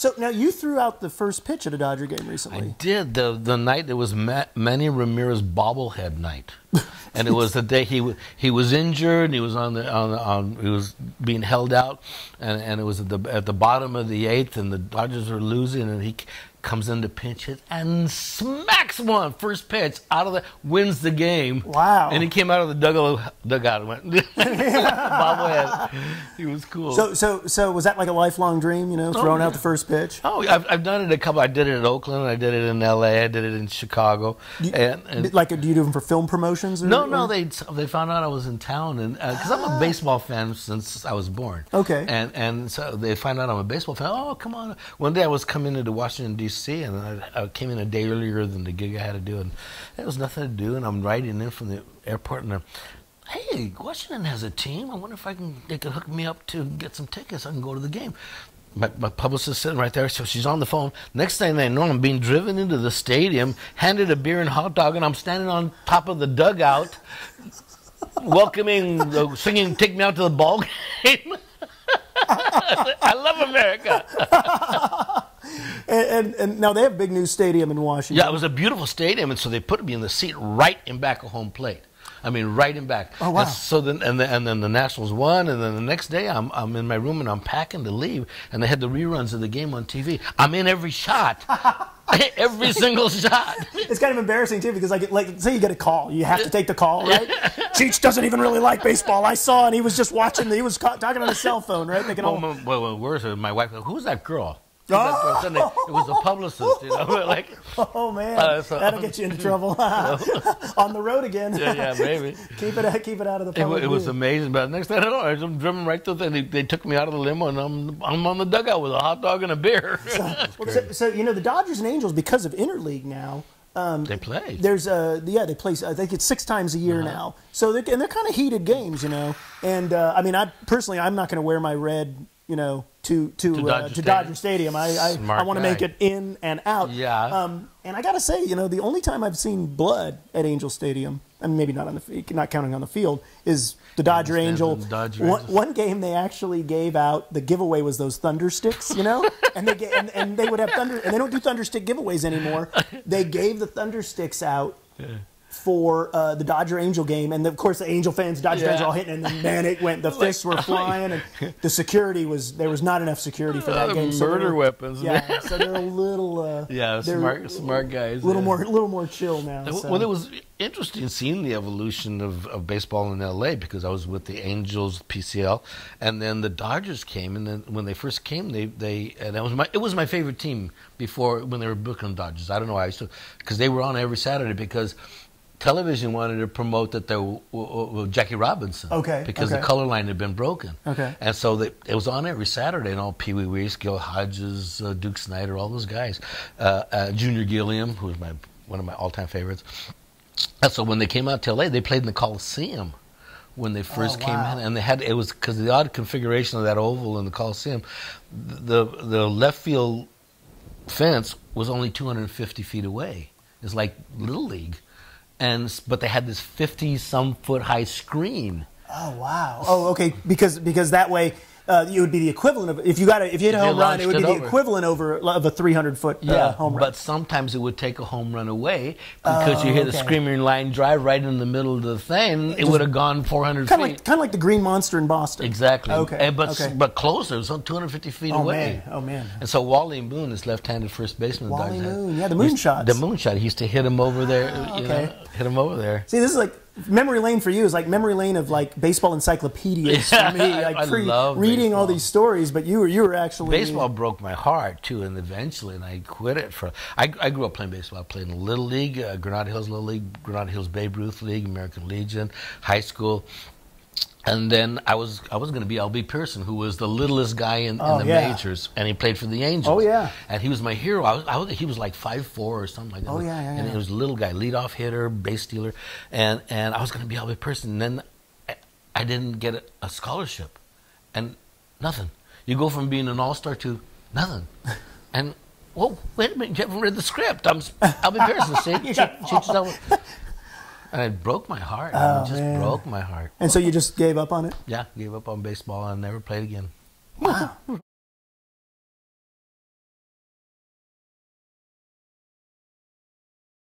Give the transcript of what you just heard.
So now you threw out the first pitch at a Dodger game recently. I did. The night it was Manny Ramirez bobblehead night, and it was the day he was injured. And he was he was being held out, and it was at the bottom of the 8th, and the Dodgers were losing, and he comes in to pinch hit and smacks one first pitch out of wins the game. Wow! And he came out of the dugout and went bobblehead. He was cool. So was that like a lifelong dream? Throwing out the first pitch. Oh, I've done it a couple. I did it in Oakland. I did it in L.A. I did it in Chicago. Do you do them for film promotions? No. They found out I was in town, and because I'm a baseball fan since I was born. Okay. And so they find out I'm a baseball fan. Oh, come on! One day I was coming into Washington D.C. and I came in a day earlier than the gig I had to do, and there was nothing to do, and I'm riding in from the airport, and hey, Washington has a team. I wonder if they could hook me up to get some tickets. I can go to the game. My publicist sitting right there, so she's on the phone. Next thing they know, I'm being driven into the stadium, handed a beer and hot dog, and I'm standing on top of the dugout, welcoming, singing "Take Me Out to the Ball Game." I love America. And now they have a big new stadium in Washington. Yeah, it was a beautiful stadium, and so they put me in the seat right in back of home plate. I mean, right in back. Oh, wow. And so then, and then the Nationals won, and then the next day I'm in my room and I'm packing to leave, and they had the reruns of the game on TV. I'm in every shot. Every single shot. It's kind of embarrassing too, because like say you get a call, you have to take the call, right? Cheech doesn't even really like baseball. I saw, and he was just watching. He was talking on his cell phone, right? Well, worse, my wife. Who's that girl? It was a publicist, like. Oh man, that'll get you into trouble. On the road again. Yeah, maybe. keep it out of the public. It was amazing, but next thing I know, I'm driven right through there. They took me out of the limo, and I'm on the dugout with a hot dog and a beer. So the Dodgers and Angels, because of interleague now. They play. They play. I think it's 6 times a year now. So they're kind of heated games, And I mean, I'm not going to wear my red, to Dodger Stadium. I want to make it in and out. Yeah. And I got to say, the only time I've seen blood at Angel Stadium, and maybe not counting on the field, is the Dodger Angel. One game they actually gave out. The giveaway was those thunder sticks, and they would have thunder, and they don't do thunder stick giveaways anymore. They gave the thunder sticks out. Yeah. For the Dodger Angel game, and of course the Angel fans, Dodger fans, are all hitting, and then man, it went. The fists were flying, and the security there was not enough security for that game. Murder weapons. Yeah, so they're a little. Smart guys. A little more chill now. So. Well, it was interesting seeing the evolution of baseball in L.A. because I was with the Angels PCL, and then the Dodgers came, and then when they first came, it was my favorite team before when they were Brooklyn Dodgers. I don't know why because they were on every Saturday because. Television wanted to promote that there was Jackie Robinson. Okay. Because the color line had been broken. Okay. And so it was on every Saturday, and all Pee Wee Reese, Gil Hodges, Duke Snider, all those guys. Junior Gilliam, who was one of my all-time favorites. And so when they came out to LA, they played in the Coliseum when they first came in, and it was because of the odd configuration of that oval in the Coliseum. The left field fence was only 250 feet away. It's like Little League. But they had this 50-some foot high screen. Oh wow! Oh okay, because that way it would be the equivalent of if you hit a home run, it would be the equivalent of a 300-foot home run. But sometimes it would take a home run away because you hit a screaming line drive right in the middle of the thing. It would have gone 400 feet. Kind of like the Green Monster in Boston. Exactly. Okay. But closer, it was 250 feet away. Oh man! And so Wally Moon is left-handed first baseman. Wally Moon, the moonshots. The moonshot. He used to hit him over there. Hit him over there. See, this is like memory lane for you. Is like memory lane of like baseball encyclopedias for me. Like I love reading baseball. all these stories, but you were actually baseball broke my heart too, and eventually, I quit it for. I grew up playing baseball. I played in Little League, Granada Hills Little League, Granada Hills Babe Ruth League, American Legion, high school. And then I was going to be L.B. Pearson, who was the littlest guy in the majors, and he played for the Angels. Oh yeah, and he was my hero. He was like 5'4" or something like that. Oh yeah. And he was a little guy, leadoff hitter, base stealer, and I was going to be L.B. Pearson. And then I didn't get a scholarship, and nothing. You go from being an all-star to nothing, and wait a minute, you haven't read the script. I'm L.B. Pearson. See, and it broke my heart. Broke my heart. And so you just gave up on it? Yeah, gave up on baseball and never played again. Wow.